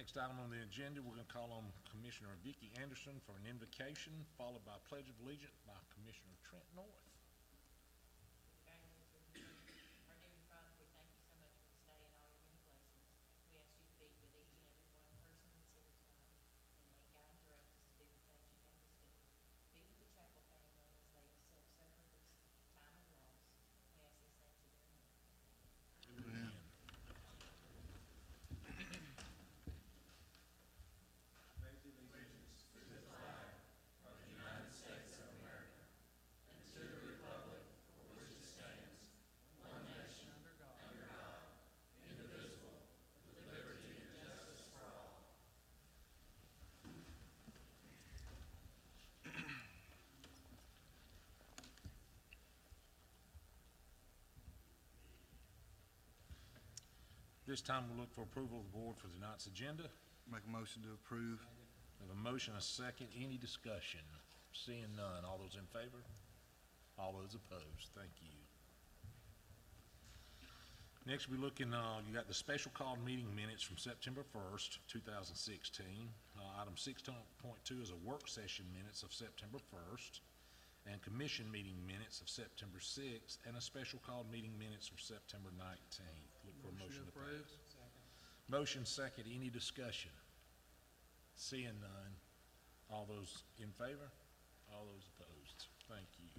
Next item on the agenda, we're going to call on Commissioner Vicki Anderson for an invocation, followed by Pledge of Allegiance by Commissioner Trent North. Our dear Father, we thank you so much for this day and all your many blessings. We ask you to be with each and every one person that's here tonight, and may guide and direct us to do the things you have us do. Be with the chapel family as they accept separate this time of loss. We ask these things in your name. Amen. This time we'll look for approval of the board for tonight's agenda. Make a motion to approve. We have a motion, a second, any discussion? Seeing none, all those in favor? All those opposed, thank you. Next, we look in, you got the special call meeting minutes from September 1st, 2016. Item 6.2 is a work session minutes of September 1st, and commission meeting minutes of September 6th, and a special call meeting minutes for September 19th. Look for a motion to pass. Motion second, any discussion? Seeing none, all those in favor? All those opposed? Thank you.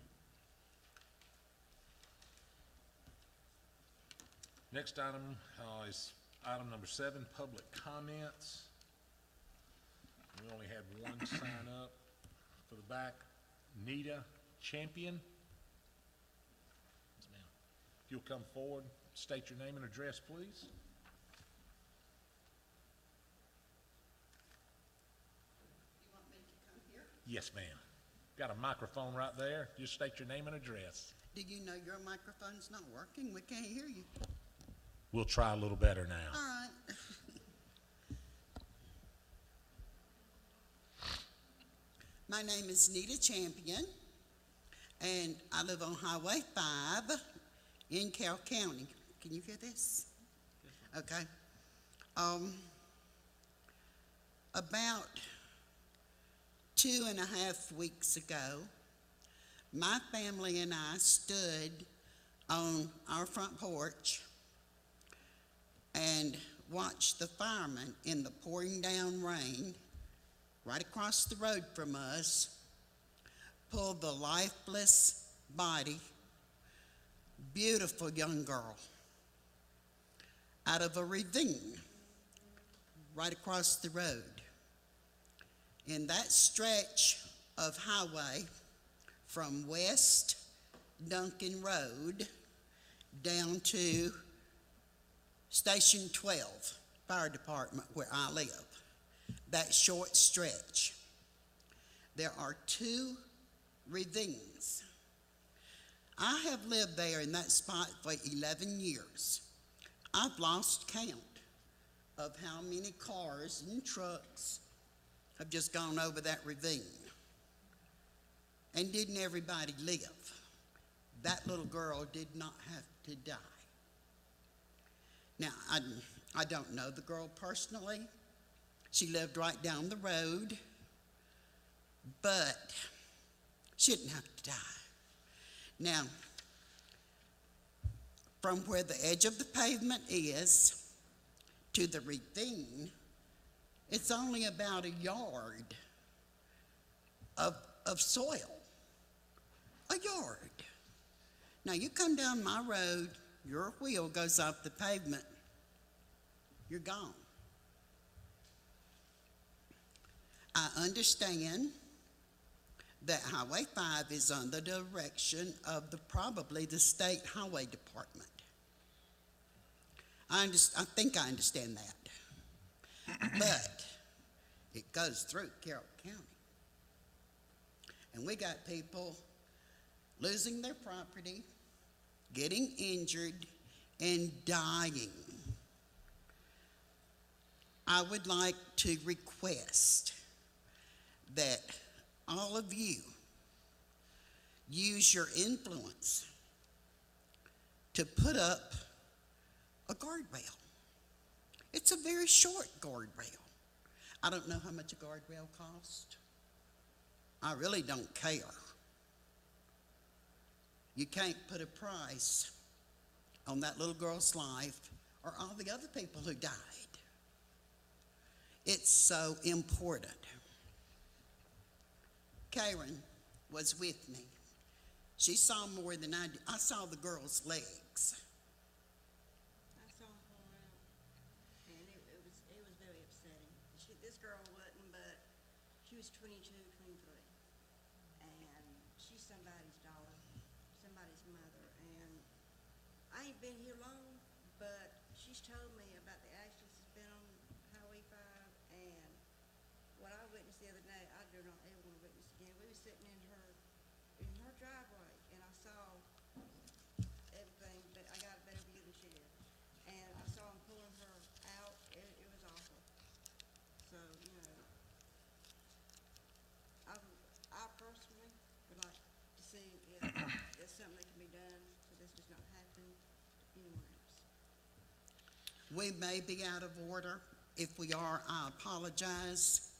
Next item is item number 7, public comments. We only had one sign up for the back. Nita Champion. Yes, ma'am. If you'll come forward, state your name and address, please. You want me to come here? Yes, ma'am. Got a microphone right there. Just state your name and address. Do you know your microphone's not working? We can't hear you. We'll try a little better now. All right. My name is Nita Champion, and I live on Highway 5 in Carroll County. Can you hear this? Okay. About 2.5 weeks ago, my family and I stood on our front porch and watched the firemen in the pouring down rain right across the road from us pull the lifeless body, beautiful young girl, out of a ravine right across the road. In that stretch of highway from West Duncan Road down to Station 12 Fire Department where I live, that short stretch, there are 2 ravines. I have lived there in that spot for 11 years. I've lost count of how many cars and trucks have just gone over that ravine. And didn't everybody live? That little girl did not have to die. Now, I don't know the girl personally. She lived right down the road, but she didn't have to die. Now, from where the edge of the pavement is to the ravine, it's only about a yard of soil. A yard. Now, you come down my road, your wheel goes off the pavement, you're gone. I understand that Highway 5 is under the direction of probably the State Highway Department. I think I understand that. But it goes through Carroll County. And we got people losing their property, getting injured, and dying. I would like to request that all of you use your influence to put up a guardrail. It's a very short guardrail. I don't know how much a guardrail costs. I really don't care. You can't put a price on that little girl's life or all the other people who died. It's so important. Karen was with me. She saw more than I did. I saw the girl's legs. I saw her pull out, and it was very upsetting. This girl wasn't, but she was 22, 23, and she's somebody's daughter, somebody's mother, and I ain't been here long, but she's told me about the accidents that's been on Highway 5, and what I witnessed the other day, I do not ever want to witness again. We were sitting in her driveway, and I saw everything, but I got a better view than she did. And I saw him pulling her out. It was awful. So, you know, I personally would like to see if there's something that can be done so this does not happen to anyone else. We may be out of order. If we are, I apologize.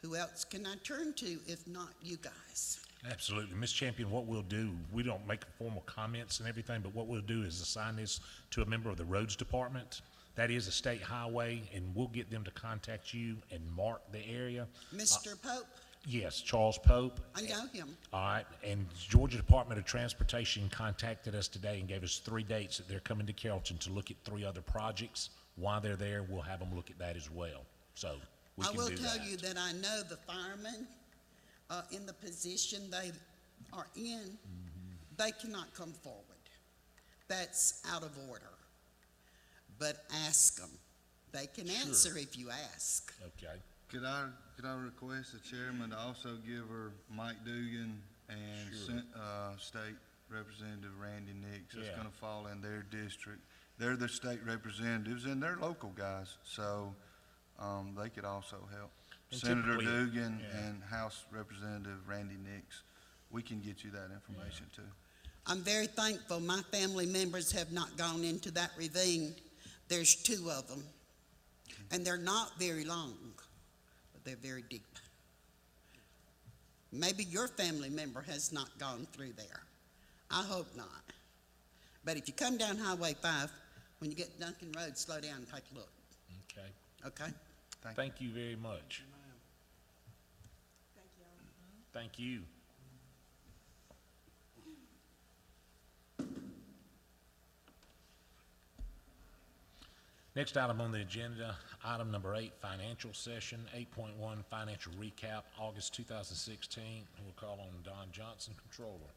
Who else can I turn to if not you guys? Absolutely. Ms. Champion, what we'll do, we don't make formal comments and everything, but what we'll do is assign this to a member of the roads department. That is a state highway, and we'll get them to contact you and mark the area. Mr. Pope, Yes, Charles Pope. I know him. All right, and Georgia Department of Transportation contacted us today and gave us 3 dates that they're coming to Carrollton to look at 3 other projects. While they're there, we'll have them look at that as well. So we I can will do tell that. you that I know the firemen in the position they are in, they cannot come forward. That's out of order. But ask them. They can answer if you ask. Okay. Could I request the chairman to also give her Mike Dugan and Sure. State Representative Randy Nix? It's Yeah. gonna fall in their district. They're the state representatives and they're local guys, so, they could also help. And Senator typically- Dugan yeah. and House Representative Randy Nix, we can get you that information too. I'm very thankful my family members have not gone into that ravine. There's 2 of them. And they're not very long, but they're very deep. Maybe your family member has not gone through there. I hope not. But if you come down Highway 5, when you get Duncan Road, slow down and take a look, Okay. okay? Thank you very much. Thank y'all. Thank you. Next item on the agenda, item number 8, financial session, 8.1, financial recap, August 2016. We'll call on Don Johnson, Controller.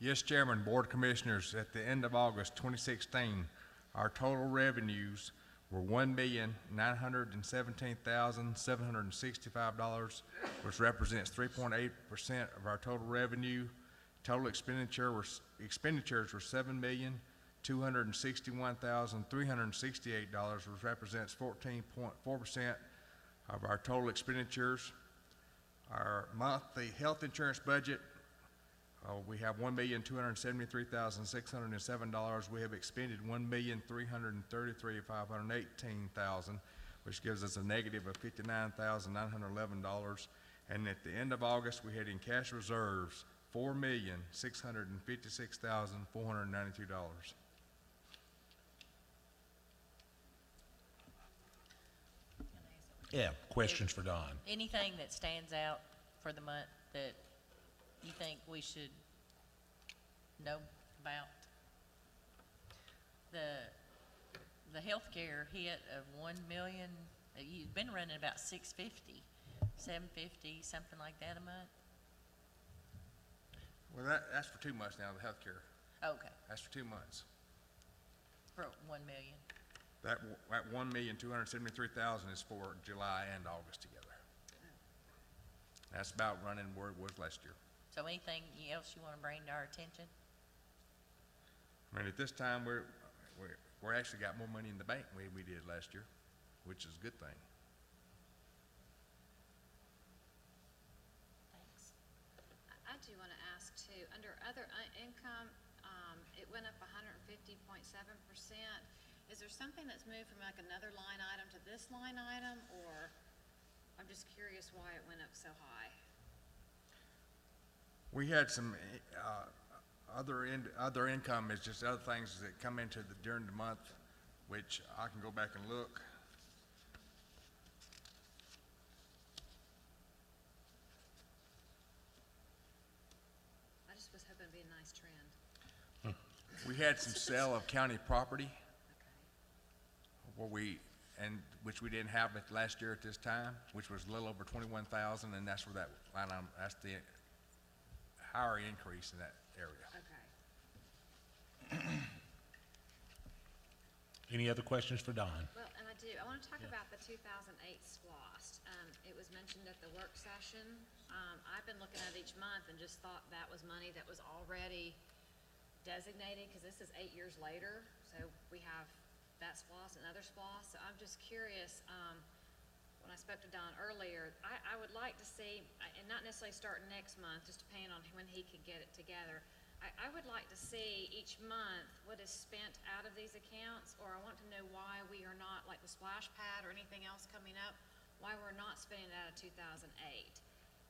Yes, Chairman, Board of Commissioners, at the end of August 2016, our total revenues were $1,917,765, which represents 3.8% of our total revenue. Total expenditures were $7,261,368, which represents 14.4% of our total expenditures. Our monthly health insurance budget, we have $1,273,607. We have expended $1,333,518,000, which gives us a negative of $59,911. And at the end of August, we had in cash reserves $4,656,492. Can I ask something? Yeah, questions for Don? Anything that stands out for the month that you think we should know about? The healthcare hit of 1 million, you've been running about 650, 750, something like that a month? Well, that's for 2 months now, the healthcare. Okay, That's for 2 months. for 1 million. That $1,273,000 is for July and August together. That's about running where it was last year. So anything else you want to bring to our attention? I mean, at this time, we're actually got more money in the bank than we did last year, which is a good thing. Thanks. I do want to ask too, under other income, it went up 150.7%. Is there something that's moved from like another line item to this line item, or I'm just curious why it went up so high. We had some, other income is just other things that come into during the month, which I can go back and look. I just was hoping it'd be a nice trend. We had some sale of county property Okay. which we didn't have it last year at this time, which was a little over 21,000, and that's where that line item, that's the higher increase in that area. Okay. Any other questions for Don? Well, and I do, I want to talk about the 2008 SPOS. It was mentioned at the work session. I've been looking at it each month and just thought that was money that was already designated, because this is 8 years later, so we have that SPOS and other SPOS. So I'm just curious, when I spoke to Don earlier, I would like to see, and not necessarily starting next month, just depending on when he could get it together, I would like to see each month what is spent out of these accounts, or I want to know why we are not, like the splash pad or anything else coming up, why we're not spending it out of 2008.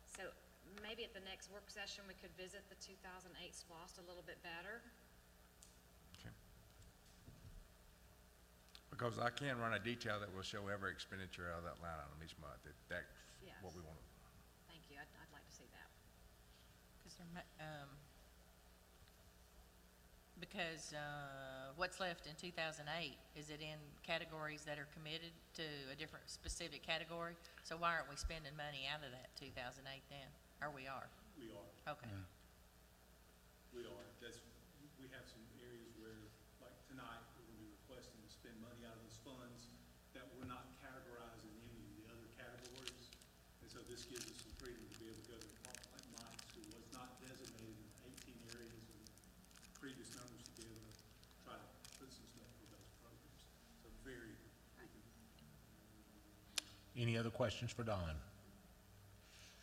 So maybe at the next work session, we could visit the 2008 SPOS a little bit better. Okay. Because I can run a detail that will show every expenditure out of that line item each month. That's Yes. what we want. Thank you, I'd like to see that. Because what's left in 2008, is it in categories that are committed to a different specific category? So why aren't we spending money out of that 2008 then? Or we are? We are, Okay. we are. We have some areas where, like tonight, we're gonna be requesting to spend money out of those funds that were not categorized in any of the other categories. And so this gives us some freedom to be able to go to Department like Mike's, who was not designated in 18 areas of previous numbers, to be able to try to put some stuff for those programs. So very, Any other questions for Don?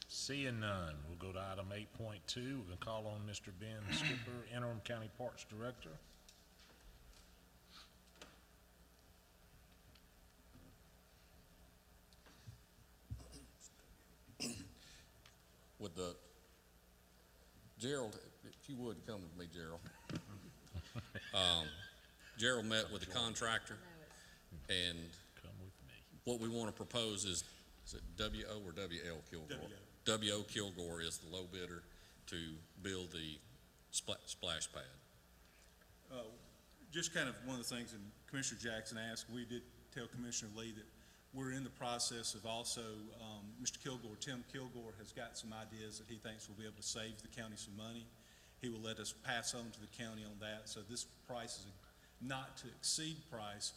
Seeing none, we'll go to item 8.2. We're gonna call on Mr. Ben Skipper, Interim County Parks Director. With the, Gerald, if you would, come with me, Gerald. Gerald met with the contractor, and Come with me. what we want to propose is it W.O. or W.L. Kilgore? W.O. Kilgore is the low bidder to build the splash pad. just kind of one of the things, and Commissioner Jackson asked, we did tell Commissioner Lee that we're in the process of also, Mr. Kilgore, Tim Kilgore has got some ideas that he thinks will be able to save the county some money. He will let us pass on to the county on that. So this price is a not to exceed price,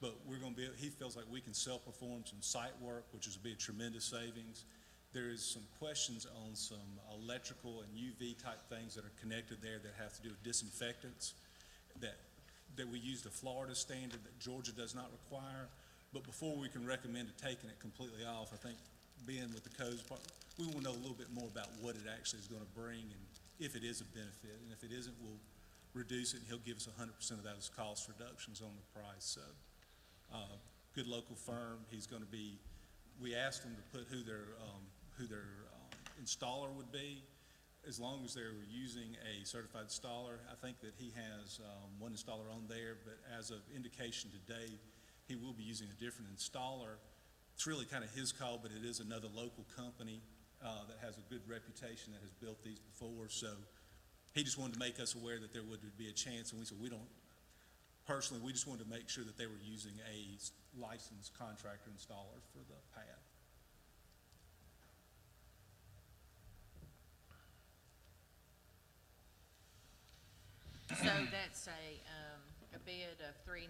but we're going to be, he feels like we can self-perform some site work, which is be a tremendous savings. There is some questions on some electrical and UV type things that are connected there that have to do with disinfectants that we use the Florida standard that Georgia does not require. But before we can recommend taking it completely off, I think being with the codes, we will know a little bit more about what it actually is going to bring and if it is a benefit. And if it isn't, we'll reduce it, and he'll give us 100% of those cost reductions on the price. So, good local firm. He's going to be, we asked him to put who their installer would be. As long as they're using a certified installer, I think that he has one installer on there, but as of indication today, he will be using a different installer. It's really kind of his call, but it is another local company that has a good reputation that has built these before. So he just wanted to make us aware that there would be a chance, and we said we don't, personally, we just wanted to make sure that they were using a licensed contractor installer for the pad. So that's a bid of $393,100.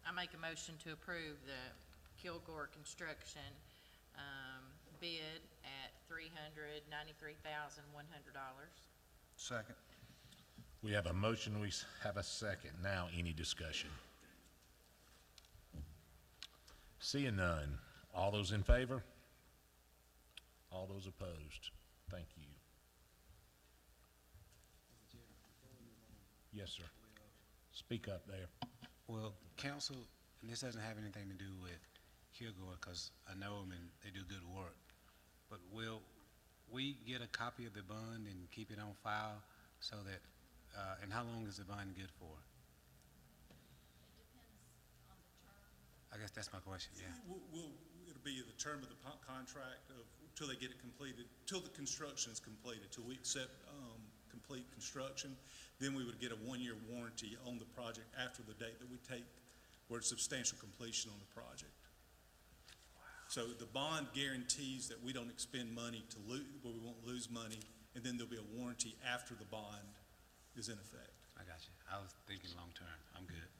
I make a motion to approve the Kilgore Construction bid at $393,100. Second. We have a motion, we have a second. Now, any discussion? Seeing none. All those in favor? All those opposed? Thank you. Yes, sir. Speak up there. Well, council, and this doesn't have anything to do with Kilgore, because I know them and they do good work. But will we get a copy of the bond and keep it on file so that, and how long is the bond good for? I guess that's my question, yeah. It'll be the term of the contract of, till they get it completed, till the construction is completed, till we accept, complete construction. Then we would get a 1-year warranty on the project after the date that we take, where it's substantial completion on the project. So the bond guarantees that we don't expend money to lose, where we won't lose money, and then there'll be a warranty after the bond is in effect. I got you. I was thinking long-term. I'm good.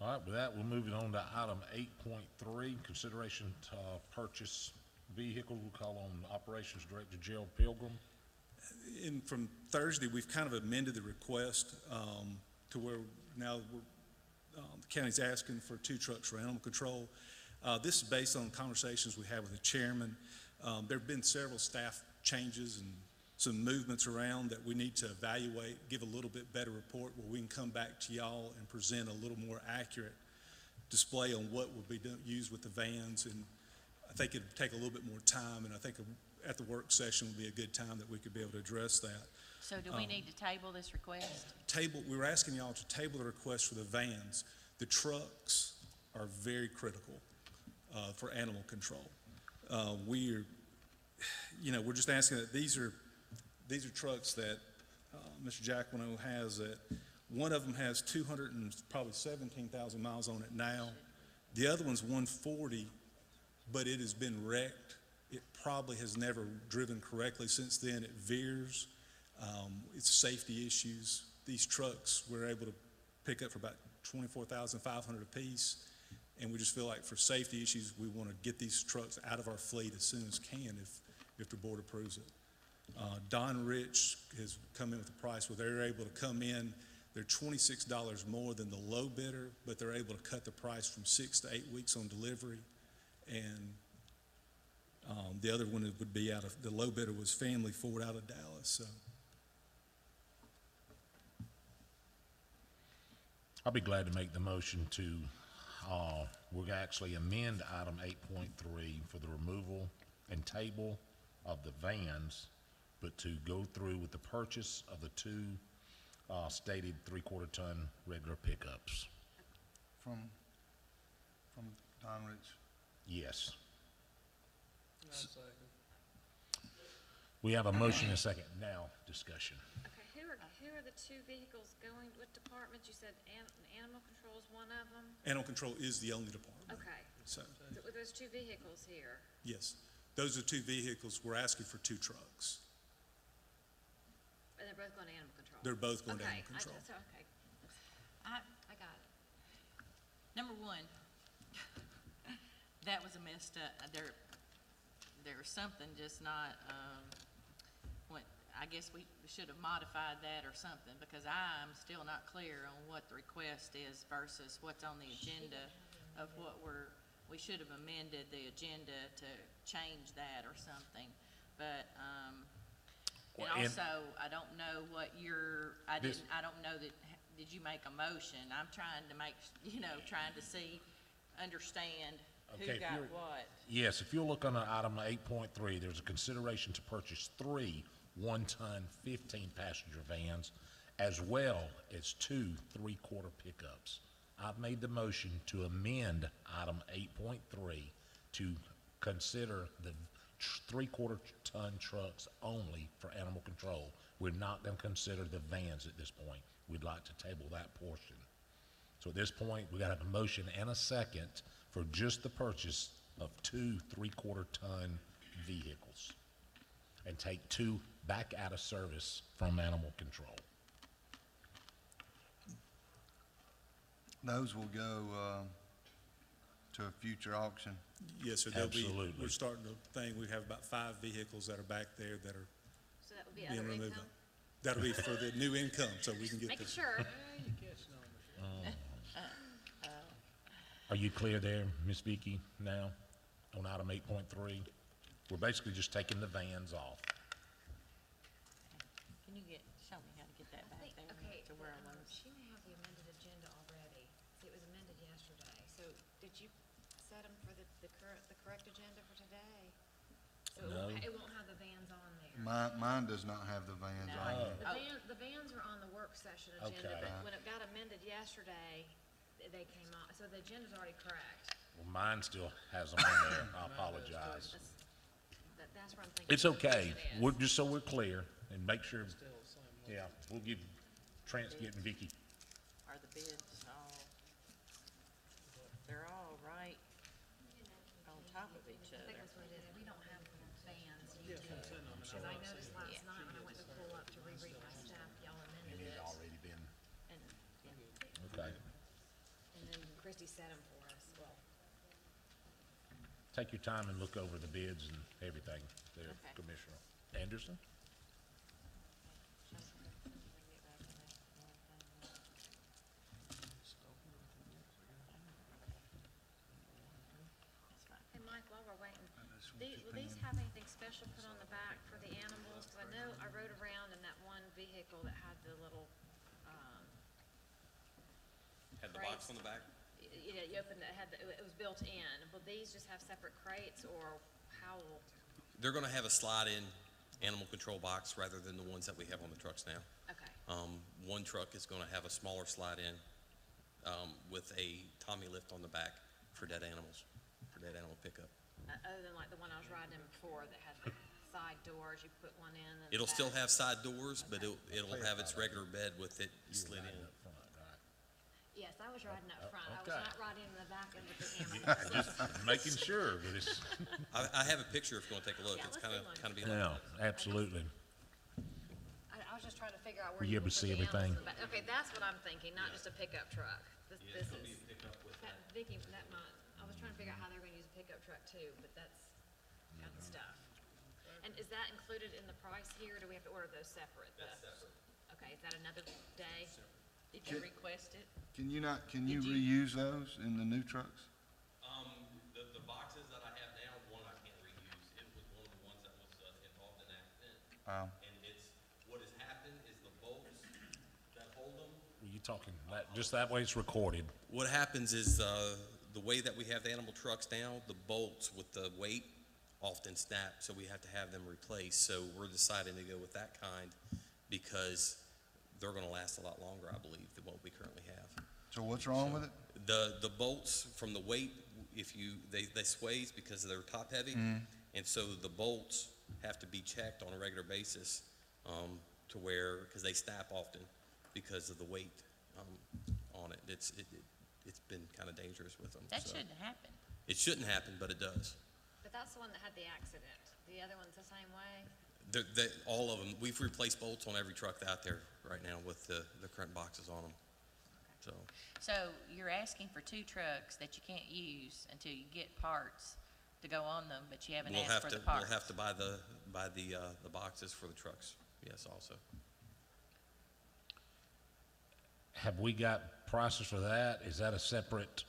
All right, with that, we'll move it on to item 8.3, consideration to purchase vehicle. We'll call on Operations Director Gerald Pilgrim. And from Thursday, we've kind of amended the request to where now the county's asking for 2 trucks for animal control. This is based on conversations we had with the chairman. There have been several staff changes and some movements around that we need to evaluate, give a little bit better report where we can come back to y'all and present a little more accurate display on what will be used with the vans. And I think it'd take a little bit more time, and I think at the work session would be a good time that we could be able to address that. So do we need to table this request? We were asking y'all to table the request for the vans. The trucks are very critical for animal control. We're just asking that these are trucks that Mr. Jacquino has. That one of them has 217,000 miles on it now. The other one's 140, but it has been wrecked. It probably has never driven correctly since then. It veers. It's safety issues. These trucks we're able to pick up for about $24,500 a piece, and we just feel like for safety issues, we want to get these trucks out of our fleet as soon as can if the board approves it. Don Rich has come in with a price where they're able to come in. They're $26 more than the low bidder, but they're able to cut the price from 6 to 8 weeks on delivery. And the other one would be the low bidder was Family Ford out of Dallas. So I'll be glad to make the motion to, we're gonna actually amend item 8.3 for the removal and table of the vans, but to go through with the purchase of the 2 stated 3/4 ton regular pickups. From Don Rich. Yes. We have a motion and a second. Now, discussion. Okay, who are the 2 vehicles going, what departments? You said animal control is one of them? animal control is the only department. Okay. So, With those 2 vehicles here, yes, those are 2 vehicles. We're asking for 2 trucks. and they're both going to animal control? They're both going to Okay, animal control. okay. I got it. Number one, that was a messed up, there was something just not, I guess we should have modified that or something, because I'm still not clear on what the request is versus what's on the agenda of what we should have amended the agenda to change that or something. But, and Well, and- also, I don't know what I don't know that, did you make a motion? I'm trying to trying to understand who Okay, if got you're- what. Yes, if you'll look on item 8.3, there's a consideration to purchase 3 1-ton 15-passenger vans, as well as 2 3/4 pickups. I've made the motion to amend item 8.3 to consider the 3/4 ton trucks only for animal control. We're not going to consider the vans at this point. We'd like to table that portion. So at this point, we got to have a motion and a second for just the purchase of 2 3/4 ton vehicles and take 2 back out of service from animal control. Those will go to a future auction. Yes, sir. Absolutely. We're starting to think we have about 5 vehicles that are back there that are So that would be being other removed. income? That'll be for the new income, so we can get Making the. sure. Are you clear there, Ms. Vicki, now, on item 8.3? We're basically just taking the vans off. Can you show me how to get that back there Okay, to where I but, was? she may have the amended agenda already. See, it was amended correct agenda for today. So No. it won't have the vans on there. Mine does not have the vans No, on it. the vans are on the work session agenda, Okay. but when it got amended yesterday, they came off, so the agenda's already correct. Well, mine still has them on there. I apologize. That's where I'm thinking. It's okay. it is. We're, just so we're clear and make sure, yeah, we'll give Trent's getting Vicky. Are the bids all, they're all right on top of each I other? think that's what it is. We don't have vans, you do. Because I noticed last night when I went to pull up to reread my stuff, y'all And amended it's it. already been, And, yeah, okay. and then Christie set them for us. Well, Take your time and look over the bids and everything there, Okay. Commissioner Anderson. hey, Mike, while we're waiting, will these have anything special put on the back for the animals? Because I know I rode around in that one vehicle that had the little, Had the box on the back? you know, you opened it, it was built in. Will these just have separate crates, or how will? They're gonna have a slide-in animal control box rather than the ones that we have on the trucks now. Okay, One truck is gonna have a smaller slide-in, with a Tommy lift on the back for dead animals, for dead animal pickup. other than like the one I was riding in before that had the side doors, you put one in and. It'll still back. have side doors, but it'll have its regular bed with it slid in. Yes, I was riding up front. I was okay. not riding in the back end with the animals. Just making sure that it's, I have a picture if you wanna take a look. Yeah, It's let's kinda, do one. kinda be yeah, like. absolutely. I was just trying to figure out where Were you you able would to put see the everything? animals in the back. Okay, that's what I'm thinking, not just a pickup truck. This is, pickup with that, Vicky, that might, I was trying to figure out how they're gonna use a pickup truck too, but that's kind of stuff. And is that included in the price here, or do we have to order those separate? That's separate. Okay, is that another day? Did you request it? Can you reuse those in the new trucks? The boxes that I have now, one I can't reuse. It was one of the ones that was involved in an accident. And what has happened is the bolts that hold them. Were you talking that, just that way it's recorded? What happens is, the way that we have the animal trucks now, the bolts with the weight often snap, so we have to have them replaced. So we're deciding to go with that kind because they're gonna last a lot longer, I believe, than what we currently have. So what's wrong with it? The bolts from the weight, they sways because they're top heavy, and so the bolts have to be checked on a regular basis, to where, because they snap often because of the weight, on it. It's been kind of dangerous with them. That so. shouldn't happen. It shouldn't happen, but it does. But that's the one that had the accident. The other one's the same way? All of them, we've replaced bolts on every truck out there right now with the current boxes on them. So, So you're asking for two trucks that you can't use until you get parts to go on them, but you haven't we'll asked have for to, the parts. we'll have to buy the boxes for the trucks, yes, also. Have we got prices for that? Is that a separate?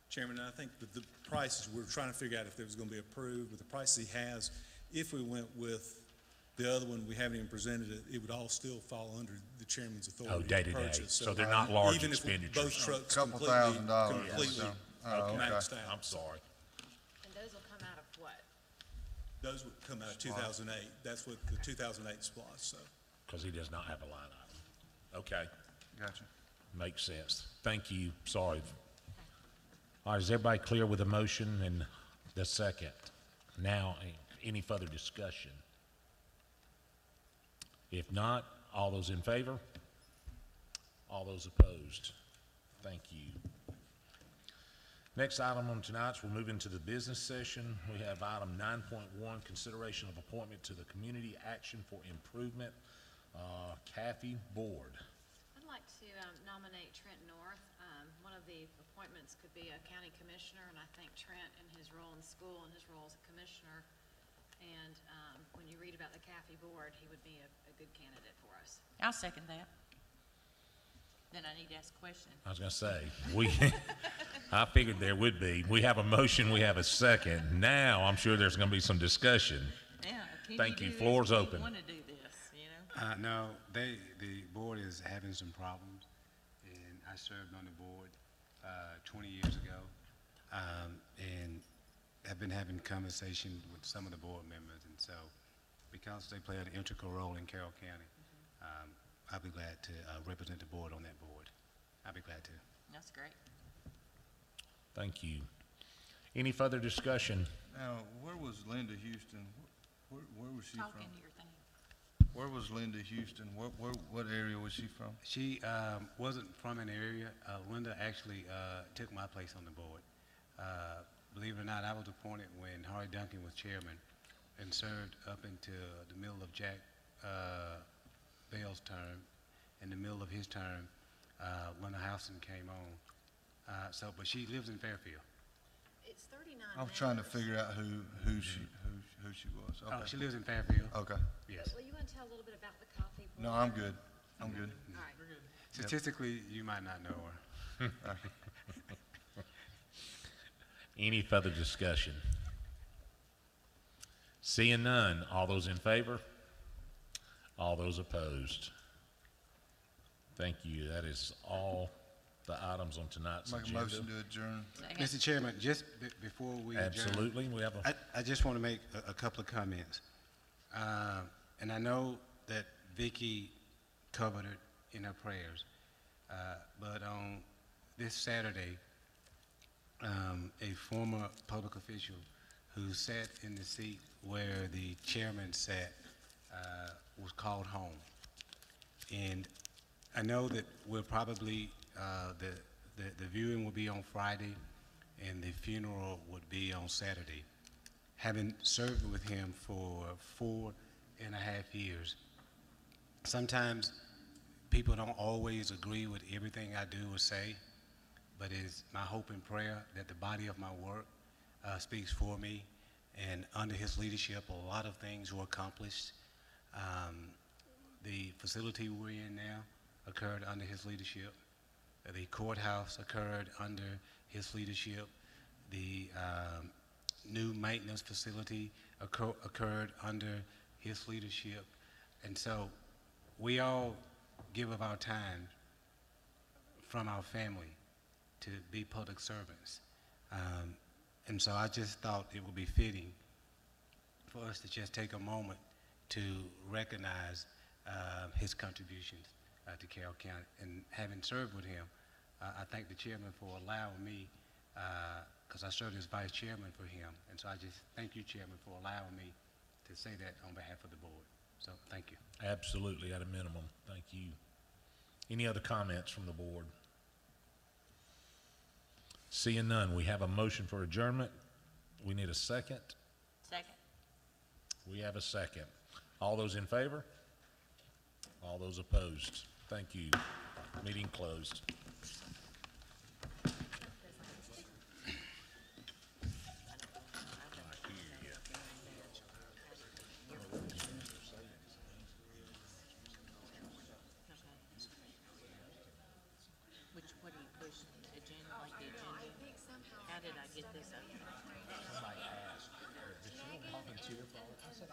Chairman, I think that the prices, we're trying to figure out if they was gonna be approved with the prices he has. If we went with the other one, we haven't even presented it, it would all still fall under the chairman's authority to day-to-day. purchase. So they're not large even if expenditures. both trucks Couple completely, $1,000. completely Oh, okay. maxed out. I'm sorry. And those will come out of what? Those would come out of 2008. That's what the 2008 splosh, so. Because he does not have a line item. Okay, Gotcha. makes sense. Thank you, sorry. All right, is everybody clear with the motion and the second? Now, any further discussion? If not, all those in favor? All those opposed? Thank you. Next item on tonight's, we'll move into the business session. We have item 9.1, consideration of appointment to the Community Action for Improvement, Kathy Board. I'd like to nominate Trent North. One of the appointments could be a county commissioner, and I think Trent, in his role in school and his role as a commissioner, and when you read about the CAFI board, he would be a good candidate for us. I'll second that. Then I need to ask a question. I was gonna say, I figured there would be. We have a motion, we have a second. Now, I'm sure there's gonna be some discussion. Yeah. Thank you. Floor's open. Want to do this, you know? No, the board is having some problems, and I served on the board 20 years ago. and have been having conversation with some of the board members, and so because they play an integral role in Carroll County, I'll be glad to represent the board on that board. I'll be glad to. That's great. Thank you. Any further discussion? Now, where was Linda Houston? Where was she Talk from? into your thing. Where was Linda Houston? What area was she from? She wasn't from an area. Linda actually took my place on the board. Believe it or not, I was appointed when Harry Duncan was chairman and served up into the middle of Jack Bell's term. In the middle of his term, Linda Houston came on. But she lives in Fairfield. It's 39 I was trying to members. figure out who she was. Oh, Okay. she lives in Fairfield. Okay. Yes. Well, you want to tell a little bit about the coffee board? No, I'm good. I'm good. All right. Statistically, you might not know her. Any further discussion? Seeing none, all those in favor? All those opposed? Thank you. That is all the items on tonight's Make a agenda. motion to adjourn. Mr. Chairman, just before we adjourn. Absolutely. We have a, I just want to make a couple of comments. And I know that Vicky covered it in her prayers, but on this Saturday, a former public official who sat in the seat where the chairman sat was called home. And I know that we're probably, the viewing will be on Friday and the funeral would be on Saturday. Having served with him for 4.5 years, sometimes people don't always agree with everything I do or say, but it's my hope and prayer that the body of my work speaks for me, and under his leadership, a lot of things were accomplished. The facility we're in now occurred under his leadership. The courthouse occurred under his leadership. The new maintenance facility occurred under his leadership. And so we all give of our time from our family to be public servants. And so I just thought it would be fitting for us to just take a moment to recognize his contributions to Carroll County. And having served with him, I thank the chairman for allowing me, because I served as vice chairman for him. And so I just thank you, chairman, for allowing me to say that on behalf of the board. So thank you. absolutely at a minimum. Thank you. Any other comments from the board? Seeing none, we have a motion for adjournment. We need a second. Second. We have a second. All those in favor? All those opposed? Thank you. Meeting closed. What do you push, agenda, like the agenda? How did I get this up? Somebody asked, did she volunteer for all? I said,